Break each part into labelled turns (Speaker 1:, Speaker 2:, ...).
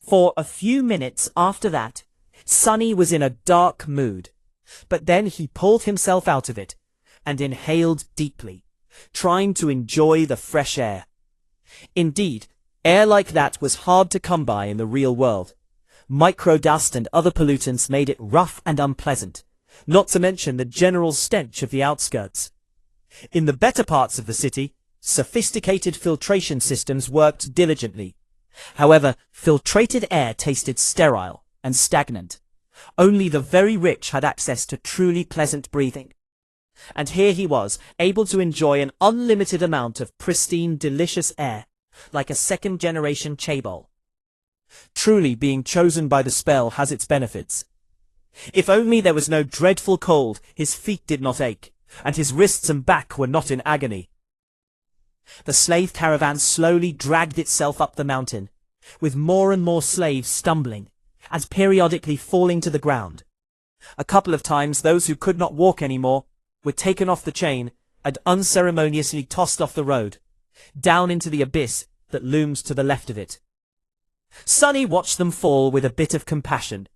Speaker 1: For a few minutes after that, Sunny was in a dark mood, but then he pulled himself out of it and inhaled deeply, trying to enjoy the fresh air. Indeed, air like that was hard to come by in the real world. Microdust and other pollutants made it rough and unpleasant, not to mention the general stench of the outskirts. In the better parts of the city, sophisticated filtration systems worked diligently. However, filtrated air tasted sterile and stagnant. Only the very rich had access to truly pleasant breathing. And here he was, able to enjoy an unlimited amount of pristine, delicious air, like a second-generation chaebol. Truly, being chosen by the spell has its benefits. If only there was no dreadful cold, his feet did not ache, and his wrists and back were not in agony. The slave caravan slowly dragged itself up the mountain, with more and more slaves stumbling, and periodically falling to the ground. A couple of times those who could not walk anymore were taken off the chain and unceremoniously tossed off the road, down into the abyss that looms to the left of it. Sunny watched them fall with a bit of compassion.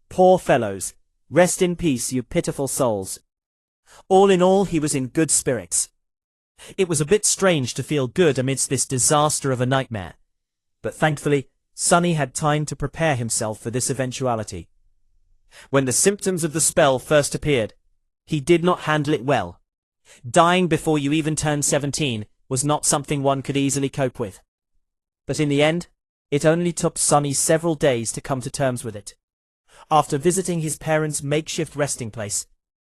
Speaker 1: Poor fellows, rest in peace, you pitiful souls. All in all, he was in good spirits. It was a bit strange to feel good amidst this disaster of a nightmare, but thankfully, Sunny had time to prepare himself for this eventuality. When the symptoms of the spell first appeared, he did not handle it well. Dying before you even turned 17 was not something one could easily cope with. But in the end, it only took Sunny several days to come to terms with it. After visiting his parents' makeshift resting place,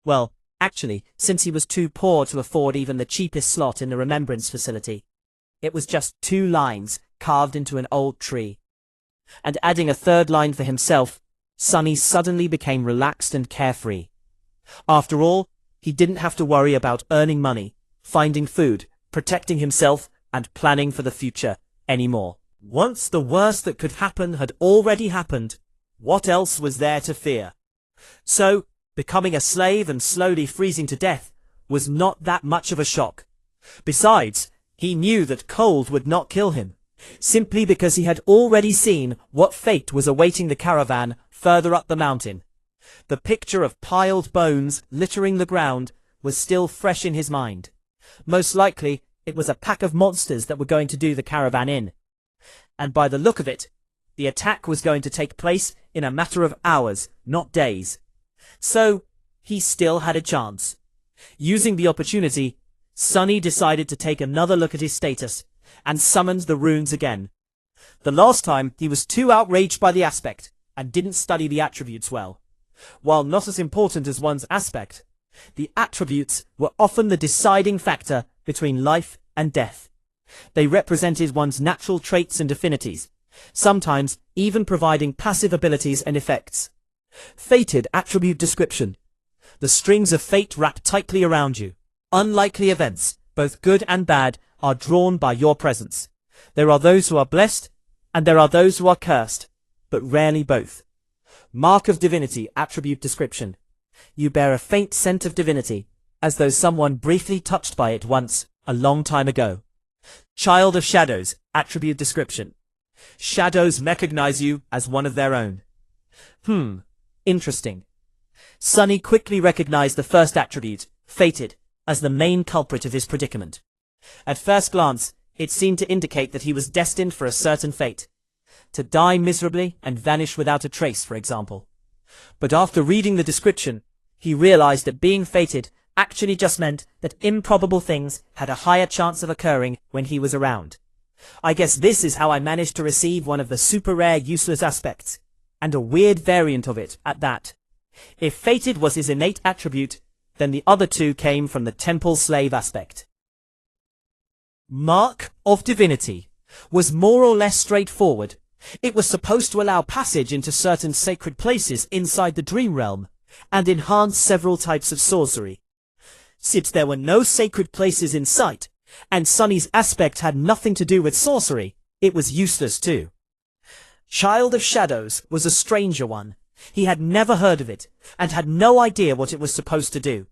Speaker 1: well, actually, since he was too poor to afford even the cheapest slot in the remembrance facility, it was just 2 lines carved into an old tree. And adding a 3rd line for himself, Sunny suddenly became relaxed and carefree. After all, he didn't have to worry about earning money, finding food, protecting himself, and planning for the future anymore. Once the worst that could happen had already happened, what else was there to fear? So, becoming a slave and slowly freezing to death was not that much of a shock. Besides, he knew that cold would not kill him, simply because he had already seen what fate was awaiting the caravan further up the mountain. The picture of piled bones littering the ground was still fresh in his mind. Most likely, it was a pack of monsters that were going to do the caravan in. And by the look of it, the attack was going to take place in a matter of hours, not days. So, he still had a chance. Using the opportunity, Sunny decided to take another look at his status, and summoned the runes again. The last time, he was too outraged by the aspect, and didn't study the attributes well. While not as important as one's aspect, the attributes were often the deciding factor between life and death. They represented one's natural traits and affinities, sometimes even providing passive abilities and effects. Fated attribute description. The strings of fate wrap tightly around you. Unlikely events, both good and bad, are drawn by your presence. There are those who are blessed, and there are those who are cursed, but rarely both. Mark of divinity attribute description. You bear a faint scent of divinity, as though someone briefly touched by it once, a long time ago. Child of shadows attribute description. Shadows recognize you as one of their own. Interesting. Sunny quickly recognized the first attribute, fated, as the main culprit of his predicament. At first glance, it seemed to indicate that he was destined for a certain fate. To die miserably and vanish without a trace, for example. But after reading the description, he realized that being fated actually just meant that improbable things had a higher chance of occurring when he was around. I guess this is how I managed to receive one of the super rare useless aspects, and a weird variant of it at that. If fated was his innate attribute, then the other 2 came from the temple slave aspect. Mark of divinity was more or less straightforward. It was supposed to allow passage into certain sacred places inside the dream realm, and enhance several types of sorcery. Since there were no sacred places in sight, and Sunny's aspect had nothing to do with sorcery, it was useless too. Child of Shadows was a stranger one. He had never heard of it, and had no idea what it was supposed to do.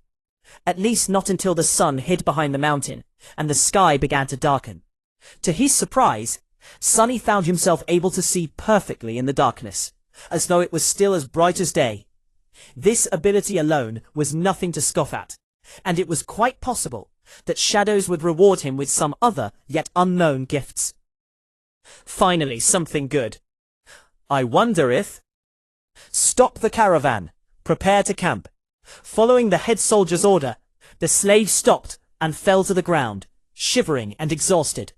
Speaker 1: At least not until the sun hid behind the mountain, and the sky began to darken. To his surprise, Sunny found himself able to see perfectly in the darkness, as though it was still as bright as day. This ability alone was nothing to scoff at, and it was quite possible that shadows would reward him with some other yet unknown gifts. Finally, something good. I wonder if... Stop the caravan. Prepare to camp. Following the head soldier's order, the slaves stopped and fell to the ground, shivering and exhausted.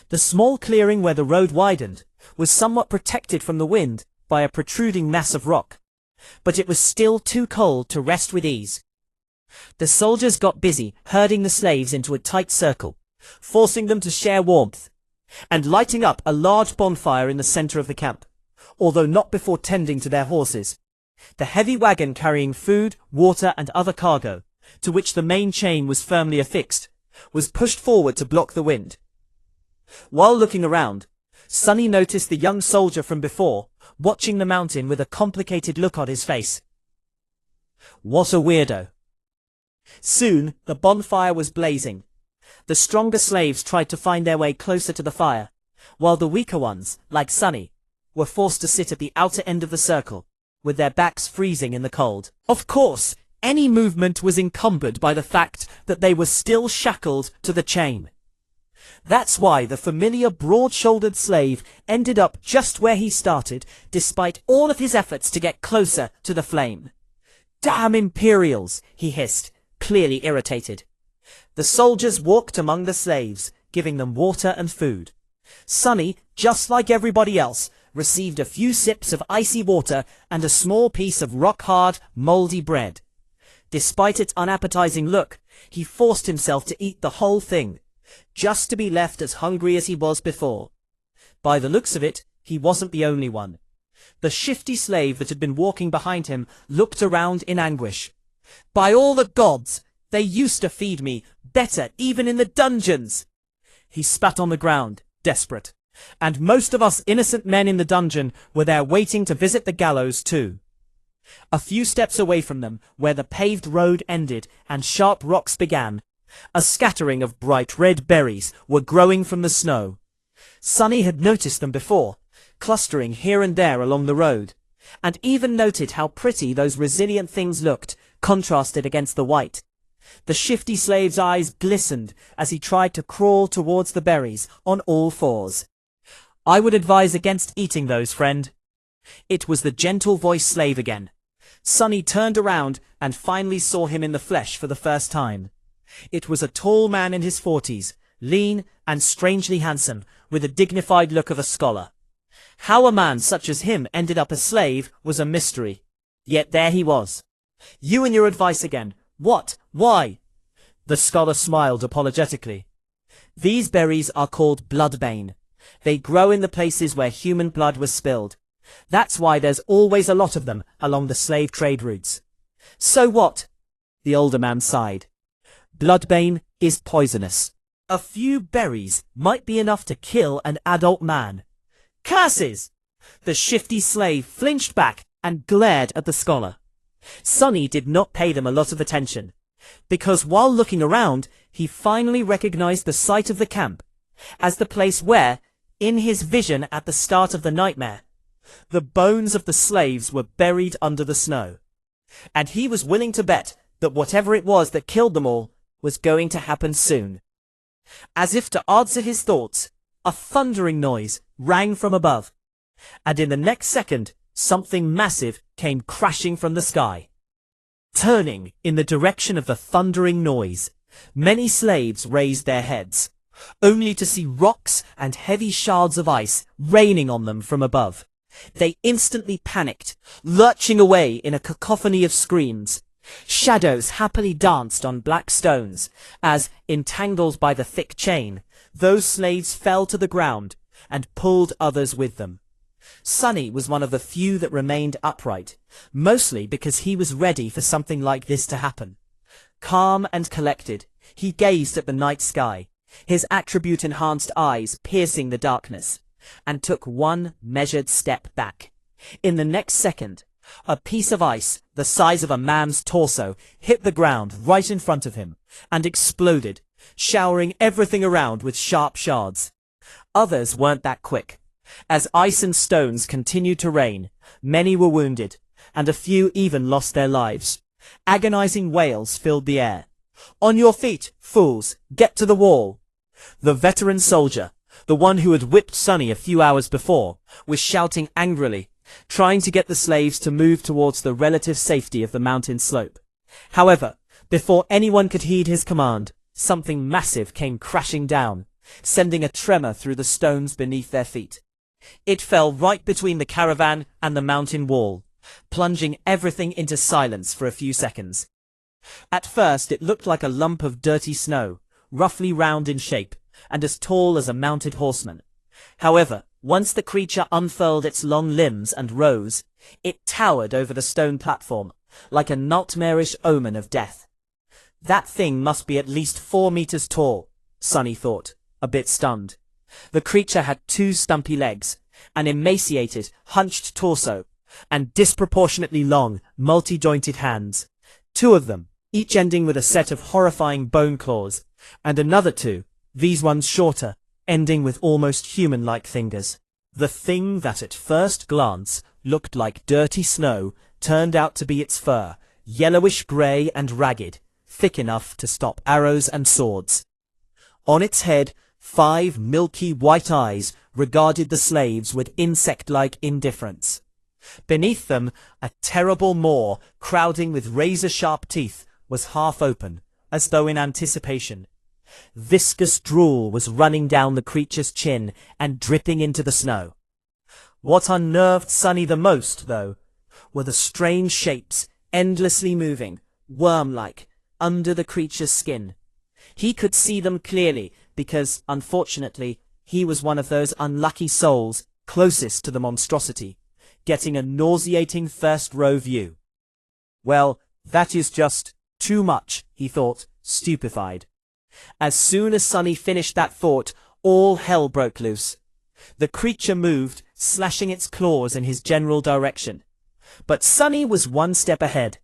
Speaker 1: The small clearing where the road widened was somewhat protected from the wind by a protruding mass of rock, but it was still too cold to rest with ease. The soldiers got busy herding the slaves into a tight circle, forcing them to share warmth, and lighting up a large bonfire in the center of the camp, although not before tending to their horses. The heavy wagon carrying food, water, and other cargo, to which the main chain was firmly affixed, was pushed forward to block the wind. While looking around, Sunny noticed the young soldier from before, watching the mountain with a complicated look on his face. What a weirdo. Soon, the bonfire was blazing. The stronger slaves tried to find their way closer to the fire, while the weaker ones, like Sunny, were forced to sit at the outer end of the circle, with their backs freezing in the cold. Of course, any movement was encumbered by the fact that they were still shackled to the chain. That's why the familiar broad-shouldered slave ended up just where he started, despite all of his efforts to get closer to the flame. Damn Imperials, he hissed, clearly irritated. The soldiers walked among the slaves, giving them water and food. Sunny, just like everybody else, received a few sips of icy water and a small piece of rock-hard, mouldy bread. Despite its unappetizing look, he forced himself to eat the whole thing, just to be left as hungry as he was before. By the looks of it, he wasn't the only one. The shifty slave that had been walking behind him looked around in anguish. By all the gods, they used to feed me better even in the dungeons. He spat on the ground, desperate. And most of us innocent men in the dungeon were there waiting to visit the gallows too. A few steps away from them, where the paved road ended and sharp rocks began, a scattering of bright red berries were growing from the snow. Sunny had noticed them before, clustering here and there along the road, and even noted how pretty those resilient things looked, contrasted against the white. The shifty slave's eyes glistened as he tried to crawl towards the berries on all fours. I would advise against eating those, friend. It was the gentle-voiced slave again. Sunny turned around and finally saw him in the flesh for the first time. It was a tall man in his 40s, lean and strangely handsome, with a dignified look of a scholar. How a man such as him ended up a slave was a mystery. Yet there he was. You and your advice again. What? Why? The scholar smiled apologetically. These berries are called bloodbane. They grow in the places where human blood was spilled. That's why there's always a lot of them along the slave trade routes. So what? The older man sighed. Bloodbane is poisonous. A few berries might be enough to kill an adult man. Curses! The shifty slave flinched back and glared at the scholar. Sunny did not pay them a lot of attention, because while looking around, he finally recognized the site of the camp as the place where, in his vision at the start of the nightmare, the bones of the slaves were buried under the snow. And he was willing to bet that whatever it was that killed them all was going to happen soon. As if to answer his thoughts, a thundering noise rang from above, and in the next second, something massive came crashing from the sky. Turning in the direction of the thundering noise, many slaves raised their heads, only to see rocks and heavy shards of ice raining on them from above. They instantly panicked, lurching away in a cacophony of screams. Shadows happily danced on black stones, as, entangled by the thick chain, those slaves fell to the ground and pulled others with them. Sunny was one of the few that remained upright, mostly because he was ready for something like this to happen. Calm and collected, he gazed at the night sky, his attribute-enhanced eyes piercing the darkness, and took one measured step back. In the next second, a piece of ice the size of a man's torso hit the ground right in front of him and exploded, showering everything around with sharp shards. Others weren't that quick. As ice and stones continued to rain, many were wounded, and a few even lost their lives. Agonizing wails filled the air. "On your feet, fools! Get to the wall!" The veteran soldier, the one who had whipped Sonny a few hours before, was shouting angrily, trying to get the slaves to move towards the relative safety of the mountain slope. However, before anyone could heed his command, something massive came crashing down, sending a tremor through the stones beneath their feet. It fell right between the caravan and the mountain wall, plunging everything into silence for a few seconds. At first it looked like a lump of dirty snow, roughly round in shape, and as tall as a mounted horseman. However, once the creature unfurled its long limbs and rose, it towered over the stone platform, like a nightmarish omen of death. That thing must be at least 4 meters tall, Sonny thought, a bit stunned. The creature had 2 stumpy legs, an emaciated, hunched torso, and disproportionately long, multi-jointed hands. 2 of them, each ending with a set of horrifying bone claws, and another 2, these ones shorter, ending with almost human-like fingers. The thing that at first glance looked like dirty snow turned out to be its fur, yellowish-grey and ragged, thick enough to stop arrows and swords. On its head, 5 milky white eyes regarded the slaves with insect-like indifference. Beneath them, a terrible maw, crowding with razor-sharp teeth, was half open, as though in anticipation. Viscous drool was running down the creature's chin and dripping into the snow. What unnerved Sonny the most, though, were the strange shapes, endlessly moving, worm-like, under the creature's skin. He could see them clearly because, unfortunately, he was one of those unlucky souls closest to the monstrosity, getting a nauseating first-row view. Well, that is just too much, he thought, stupefied. As soon as Sonny finished that thought, all hell broke loose. The creature moved, slashing its claws in his general direction. But Sonny was 1 step ahead.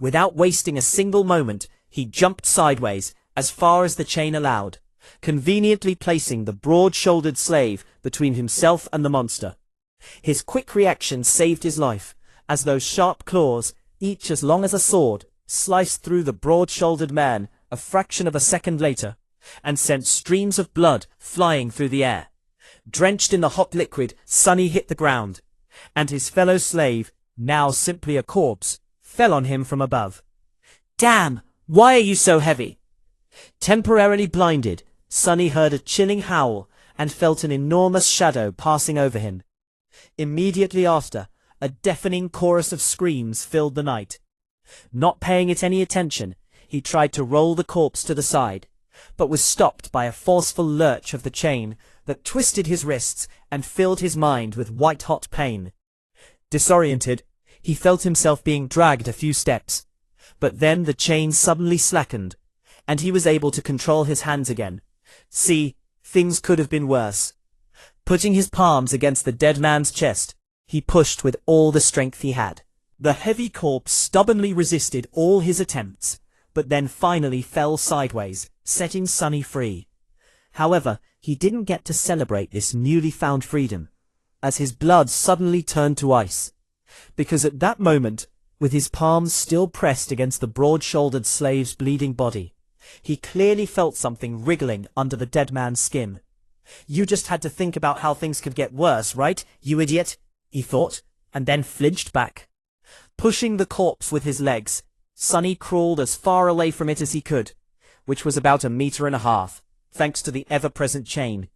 Speaker 1: Without wasting a single moment, he jumped sideways, as far as the chain allowed, conveniently placing the broad-shouldered slave between himself and the monster. His quick reaction saved his life, as those sharp claws, each as long as a sword, sliced through the broad-shouldered man a fraction of a second later, and sent streams of blood flying through the air. Drenched in the hot liquid, Sonny hit the ground, and his fellow slave, now simply a corpse, fell on him from above. "Damn! Why are you so heavy?" Temporarily blinded, Sonny heard a chilling howl and felt an enormous shadow passing over him. Immediately after, a deafening chorus of screams filled the night. Not paying it any attention, he tried to roll the corpse to the side, but was stopped by a forceful lurch of the chain that twisted his wrists and filled his mind with white-hot pain. Disoriented, he felt himself being dragged a few steps, but then the chain suddenly slackened, and he was able to control his hands again. See, things could have been worse. Putting his palms against the dead man's chest, he pushed with all the strength he had. The heavy corpse stubbornly resisted all his attempts, but then finally fell sideways, setting Sonny free. However, he didn't get to celebrate this newly found freedom, as his blood suddenly turned to ice, because at that moment, with his palms still pressed against the broad-shouldered slave's bleeding body, he clearly felt something wriggling under the dead man's skin. "You just had to think about how things could get worse, right, you idiot?" he thought, and then flinched back. Pushing the corpse with his legs, Sonny crawled as far away from it as he could, which was about 1.5 meters, thanks to the ever-present chain.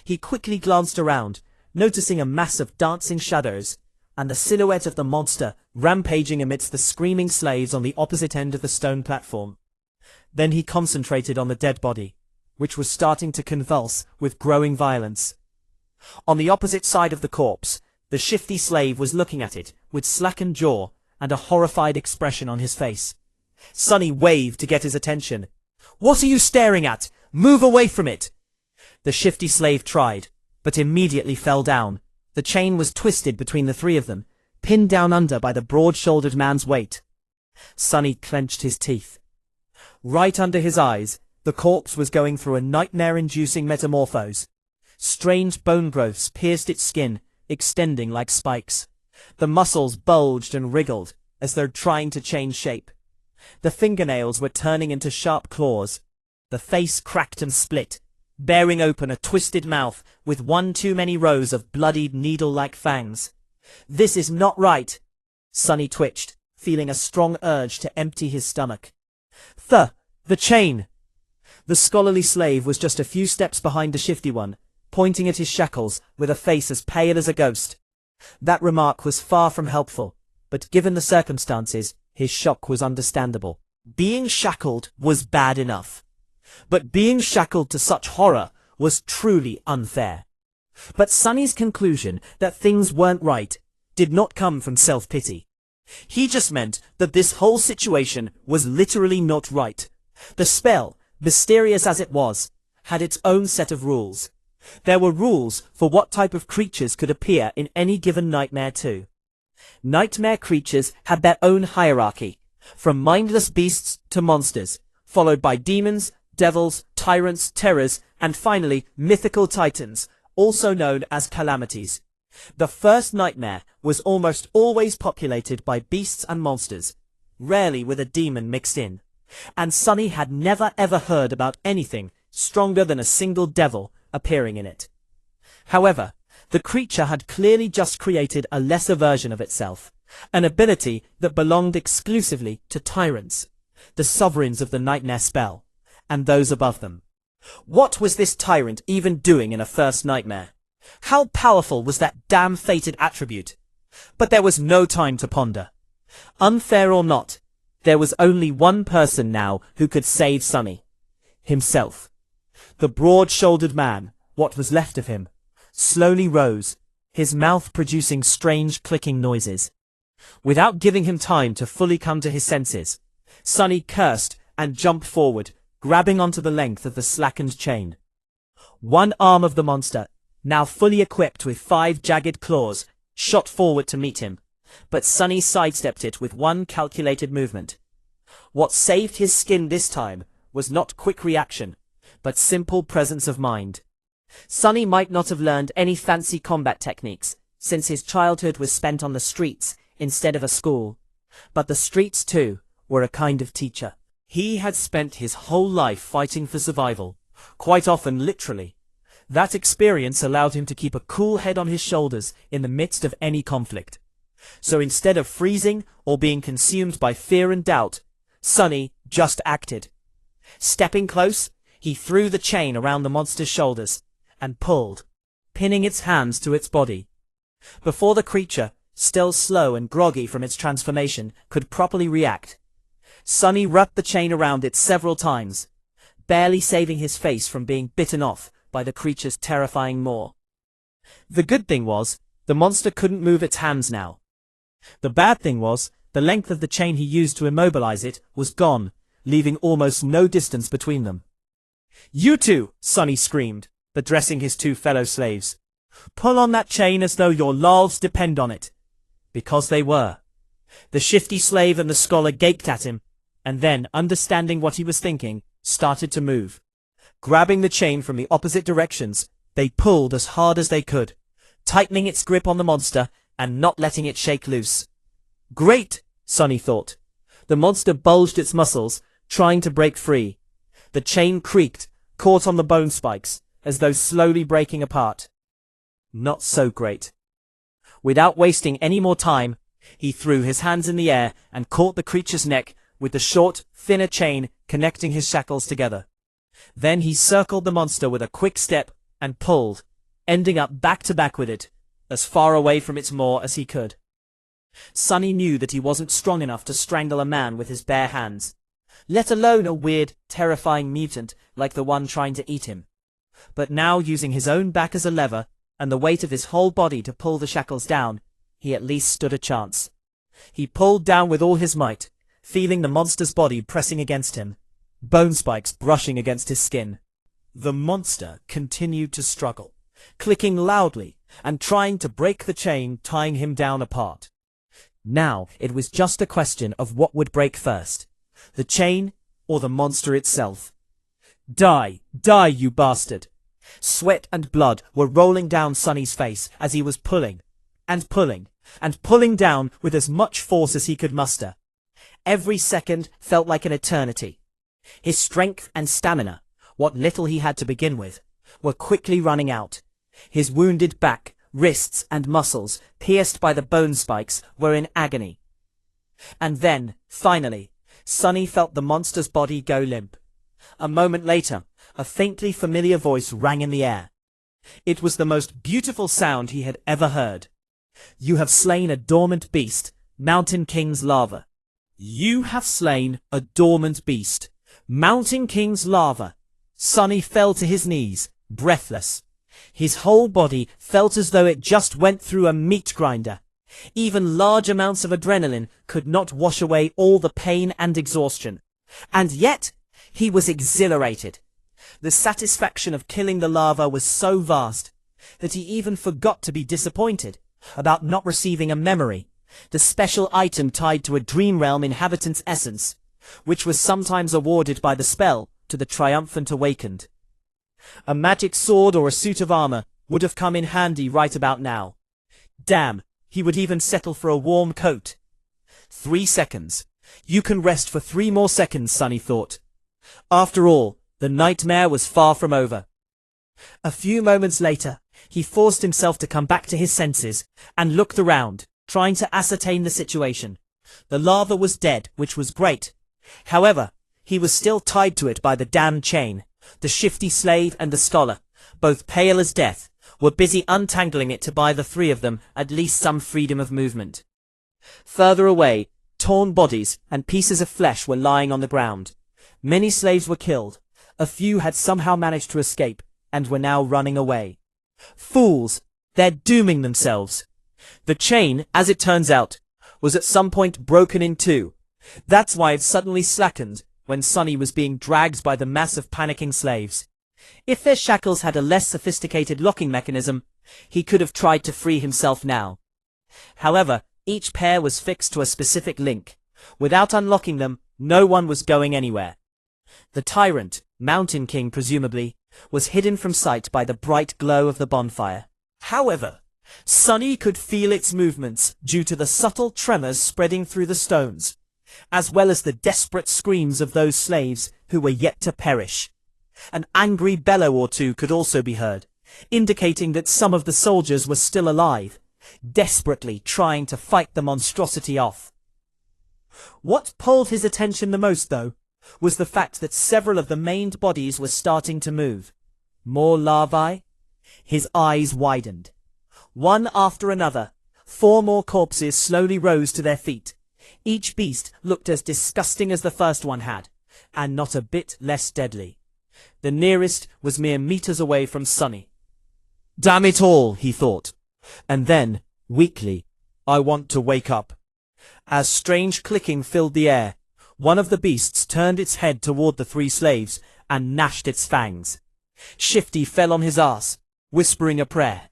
Speaker 1: He quickly glanced around, noticing a mass of dancing shadows, and the silhouette of the monster rampaging amidst the screaming slaves on the opposite end of the stone platform. Then he concentrated on the dead body, which was starting to convulse with growing violence. On the opposite side of the corpse, the shifty slave was looking at it with slackened jaw and a horrified expression on his face. Sonny waved to get his attention. "What are you staring at? Move away from it!" The shifty slave tried, but immediately fell down. The chain was twisted between the 3 of them, pinned down under by the broad-shouldered man's weight. Sonny clenched his teeth. Right under his eyes, the corpse was going through a nightmare-inducing metamorphose. Strange bone growths pierced its skin, extending like spikes. The muscles bulged and wriggled, as though trying to change shape. The fingernails were turning into sharp claws. The face cracked and split, bearing open a twisted mouth with one too many rows of bloodied needle-like fangs. "This is not right." Sonny twitched, feeling a strong urge to empty his stomach. The chain! The scholarly slave was just a few steps behind the shifty one, pointing at his shackles with a face as pale as a ghost. That remark was far from helpful, but given the circumstances, his shock was understandable. Being shackled was bad enough, but being shackled to such horror was truly unfair. But Sonny's conclusion that things weren't right did not come from self-pity. He just meant that this whole situation was literally not right. The spell, mysterious as it was, had its own set of rules. There were rules for what type of creatures could appear in any given nightmare too. Nightmare creatures had their own hierarchy, from mindless beasts to monsters, followed by demons, devils, tyrants, terrors, and finally mythical titans, also known as calamities. The first nightmare was almost always populated by beasts and monsters, rarely with a demon mixed in. And Sonny had never ever heard about anything stronger than a single devil appearing in it. However, the creature had clearly just created a lesser version of itself, an ability that belonged exclusively to tyrants, the sovereigns of the nightmare spell, and those above them. What was this tyrant even doing in a first nightmare? How powerful was that damn fated attribute? But there was no time to ponder. Unfair or not, there was only one person now who could save Sonny. Himself. The broad-shouldered man, what was left of him, slowly rose, his mouth producing strange clicking noises. Without giving him time to fully come to his senses, Sonny cursed and jumped forward, grabbing onto the length of the slackened chain. One arm of the monster, now fully equipped with 5 jagged claws, shot forward to meet him, but Sonny sidestepped it with one calculated movement. What saved his skin this time was not quick reaction, but simple presence of mind. Sonny might not have learned any fancy combat techniques, since his childhood was spent on the streets instead of a school. But the streets, too, were a kind of teacher. He had spent his whole life fighting for survival, quite often literally. That experience allowed him to keep a cool head on his shoulders in the midst of any conflict. So instead of freezing or being consumed by fear and doubt, Sonny just acted. Stepping close, he threw the chain around the monster's shoulders and pulled, pinning its hands to its body. Before the creature, still slow and groggy from its transformation, could properly react, Sonny wrapped the chain around it several times, barely saving his face from being bitten off by the creature's terrifying maw. The good thing was, the monster couldn't move its hands now. The bad thing was, the length of the chain he used to immobilize it was gone, leaving almost no distance between them. "You two!" Sonny screamed, addressing his 2 fellow slaves. "Pull on that chain as though your lives depend on it." Because they were. The shifty slave and the scholar gaped at him, and then, understanding what he was thinking, started to move. Grabbing the chain from the opposite directions, they pulled as hard as they could, tightening its grip on the monster and not letting it shake loose. Great, Sonny thought. The monster bulged its muscles, trying to break free. The chain creaked, caught on the bone spikes, as though slowly breaking apart. Not so great. Without wasting any more time, he threw his hands in the air and caught the creature's neck with the short, thinner chain connecting his shackles together. Then he circled the monster with a quick step and pulled, ending up back to back with it, as far away from its maw as he could. Sonny knew that he wasn't strong enough to strangle a man with his bare hands, let alone a weird, terrifying mutant like the one trying to eat him. But now, using his own back as a lever and the weight of his whole body to pull the shackles down, he at least stood a chance. He pulled down with all his might, feeling the monster's body pressing against him, bone spikes brushing against his skin. The monster continued to struggle, clicking loudly and trying to break the chain tying him down apart. Now it was just a question of what would break first, the chain or the monster itself. Die, die, you bastard! Sweat and blood were rolling down Sunny's face as he was pulling, and pulling, and pulling down with as much force as he could muster. Every second felt like an eternity. His strength and stamina, what little he had to begin with, were quickly running out. His wounded back, wrists and muscles, pierced by the bone spikes, were in agony. And then, finally, Sunny felt the monster's body go limp. A moment later, a faintly familiar voice rang in the air. It was the most beautiful sound he had ever heard. "You have slain a dormant beast, Mountain King's larva." You have slain a dormant beast, Mountain King's larva. Sunny fell to his knees, breathless. His whole body felt as though it just went through a meat grinder. Even large amounts of adrenaline could not wash away all the pain and exhaustion. And yet, he was exhilarated. The satisfaction of killing the larva was so vast that he even forgot to be disappointed about not receiving a memory, the special item tied to a dream realm inhabitant's essence, which was sometimes awarded by the spell to the triumphant awakened. A magic sword or a suit of armor would have come in handy right about now. Damn, he would even settle for a warm coat. 3 seconds. You can rest for 3 more seconds, Sunny thought. After all, the nightmare was far from over. A few moments later, he forced himself to come back to his senses and looked around, trying to ascertain the situation. The larva was dead, which was great. However, he was still tied to it by the damned chain. The shifty slave and the scholar, both pale as death, were busy untangling it to buy the 3 of them at least some freedom of movement. Further away, torn bodies and pieces of flesh were lying on the ground. Many slaves were killed. A few had somehow managed to escape and were now running away. Fools! They're dooming themselves. The chain, as it turns out, was at some point broken in 2. That's why it suddenly slackened when Sunny was being dragged by the mass of panicking slaves. If their shackles had a less sophisticated locking mechanism, he could have tried to free himself now. However, each pair was fixed to a specific link. Without unlocking them, no one was going anywhere. The tyrant, Mountain King presumably, was hidden from sight by the bright glow of the bonfire. However, Sunny could feel its movements due to the subtle tremors spreading through the stones, as well as the desperate screams of those slaves who were yet to perish. An angry bellow or 2 could also be heard, indicating that some of the soldiers were still alive, desperately trying to fight the monstrosity off. What pulled his attention the most, though, was the fact that several of the maimed bodies were starting to move. More larvae? His eyes widened. One after another, 4 more corpses slowly rose to their feet. Each beast looked as disgusting as the first one had, and not a bit less deadly. The nearest was mere meters away from Sunny. Damn it all, he thought. And then, weakly, I want to wake up. As strange clicking filled the air, one of the beasts turned its head toward the 3 slaves and gnashed its fangs. Shifty fell on his ass, whispering a prayer,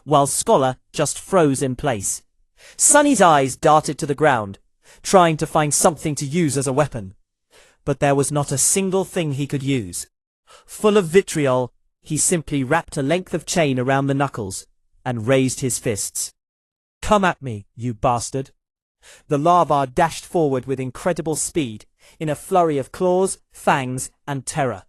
Speaker 1: while Scholar just froze in place. Sunny's eyes darted to the ground, trying to find something to use as a weapon. But there was not a single thing he could use. Full of vitriol, he simply wrapped a length of chain around the knuckles and raised his fists. Come at me, you bastard! The larva dashed forward with incredible speed, in a flurry of claws, fangs, and terror.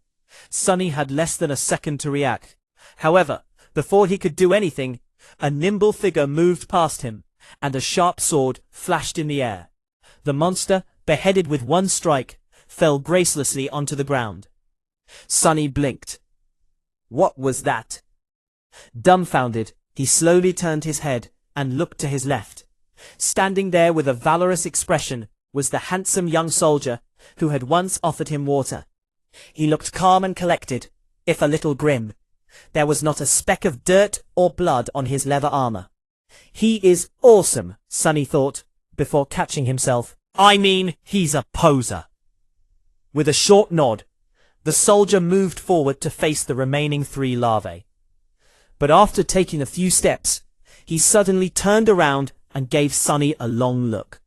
Speaker 1: Sunny had less than a second to react. However, before he could do anything, a nimble figure moved past him, and a sharp sword flashed in the air. The monster, beheaded with 1 strike, fell gracelessly onto the ground. Sunny blinked. What was that? Dumbfounded, he slowly turned his head and looked to his left. Standing there with a valorous expression was the handsome young soldier who had once offered him water. He looked calm and collected, if a little grim. There was not a speck of dirt or blood on his leather armor. He is awesome, Sunny thought, before catching himself. I mean, he's a poser. With a short nod, the soldier moved forward to face the remaining 3 larvae. But after taking a few steps, he suddenly turned around and gave Sunny a long look.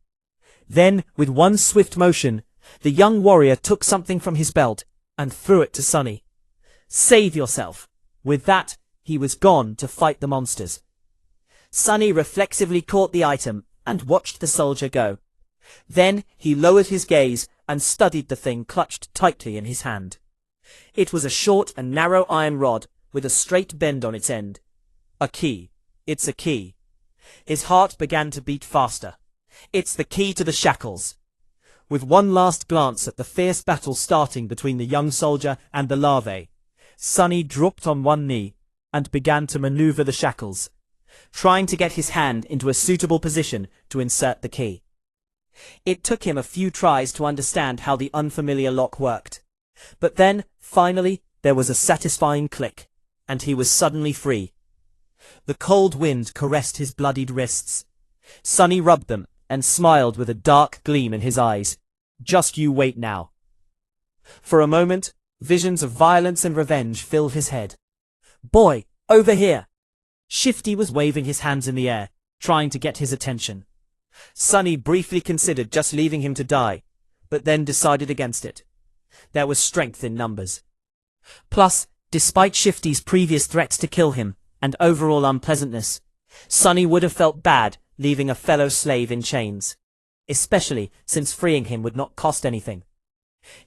Speaker 1: Then, with one swift motion, the young warrior took something from his belt and threw it to Sunny. Save yourself. With that, he was gone to fight the monsters. Sonny reflexively caught the item and watched the soldier go. Then he lowered his gaze and studied the thing clutched tightly in his hand. It was a short and narrow iron rod with a straight bend on its end. A key. It's a key. His heart began to beat faster. It's the key to the shackles. With one last glance at the fierce battle starting between the young soldier and the larvae, Sonny dropped on one knee and began to maneuver the shackles, trying to get his hand into a suitable position to insert the key. It took him a few tries to understand how the unfamiliar lock worked. But then, finally, there was a satisfying click, and he was suddenly free. The cold wind caressed his bloodied wrists. Sonny rubbed them and smiled with a dark gleam in his eyes. Just you wait now. For a moment, visions of violence and revenge filled his head. Boy, over here! Shifty was waving his hands in the air, trying to get his attention. Sonny briefly considered just leaving him to die, but then decided against it. There was strength in numbers. Plus, despite Shifty's previous threats to kill him and overall unpleasantness, Sonny would have felt bad leaving a fellow slave in chains, especially since freeing him would not cost anything.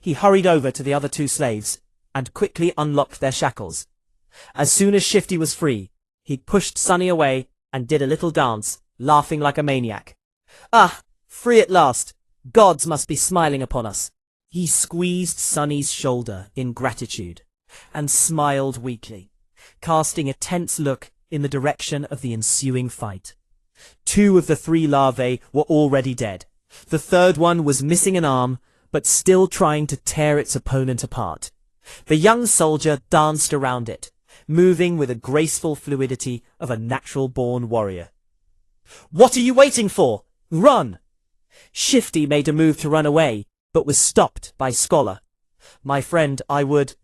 Speaker 1: He hurried over to the other two slaves and quickly unlocked their shackles. As soon as Shifty was free, he pushed Sonny away and did a little dance, laughing like a maniac. Ah, free at last! Gods must be smiling upon us. He squeezed Sonny's shoulder in gratitude and smiled weakly, casting a tense look in the direction of the ensuing fight. 2 of the 3 larvae were already dead. The third one was missing an arm, but still trying to tear its opponent apart. The young soldier danced around it, moving with the graceful fluidity of a natural-born warrior. What are you waiting for? Run! Shifty made a move to run away, but was stopped by Scholar. My friend, I would...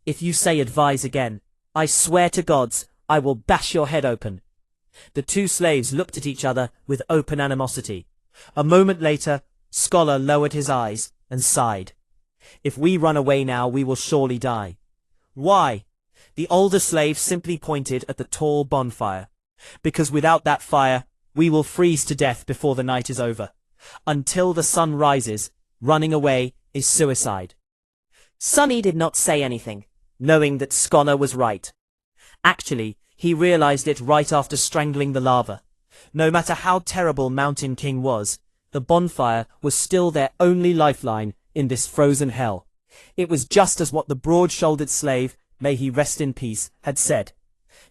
Speaker 1: If you say advise again, I swear to gods, I will bash your head open. The 2 slaves looked at each other with open animosity. A moment later, Scholar lowered his eyes and sighed. If we run away now, we will surely die. Why? The older slave simply pointed at the tall bonfire. Because without that fire, we will freeze to death before the night is over. Until the sun rises, running away is suicide. Sonny did not say anything, knowing that Scholar was right. Actually, he realized it right after strangling the lava. No matter how terrible Mountain King was, the bonfire was still their only lifeline in this frozen hell. It was just as what the broad-shouldered slave, may he rest in peace, had said.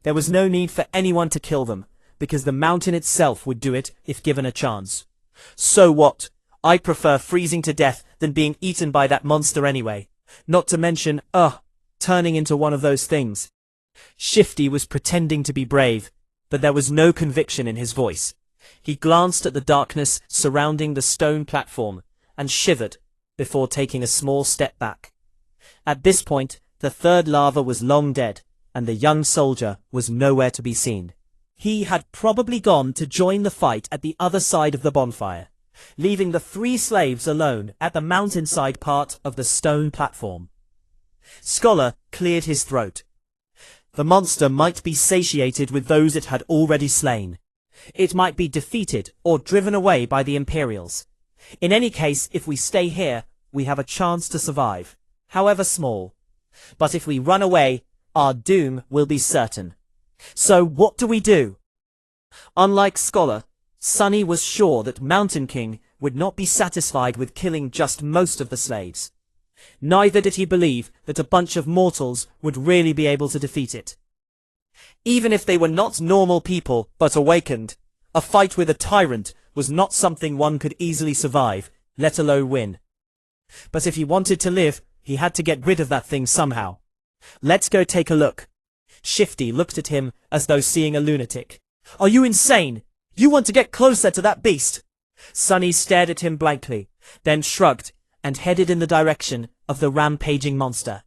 Speaker 1: There was no need for anyone to kill them, because the mountain itself would do it if given a chance. So what? I prefer freezing to death than being eaten by that monster anyway. Not to mention, turning into one of those things. Shifty was pretending to be brave, but there was no conviction in his voice. He glanced at the darkness surrounding the stone platform and shivered before taking a small step back. At this point, the third larva was long dead, and the young soldier was nowhere to be seen. He had probably gone to join the fight at the other side of the bonfire, leaving the 3 slaves alone at the mountainside part of the stone platform. Scholar cleared his throat. The monster might be satiated with those it had already slain. It might be defeated or driven away by the Imperials. In any case, if we stay here, we have a chance to survive, however small. But if we run away, our doom will be certain. So what do we do? Unlike Scholar, Sonny was sure that Mountain King would not be satisfied with killing just most of the slaves. Neither did he believe that a bunch of mortals would really be able to defeat it. Even if they were not normal people but awakened, a fight with a tyrant was not something one could easily survive, let alone win. But if he wanted to live, he had to get rid of that thing somehow. Let's go take a look. Shifty looked at him as though seeing a lunatic. Are you insane? You want to get closer to that beast? Sonny stared at him blankly, then shrugged and headed in the direction of the rampaging monster.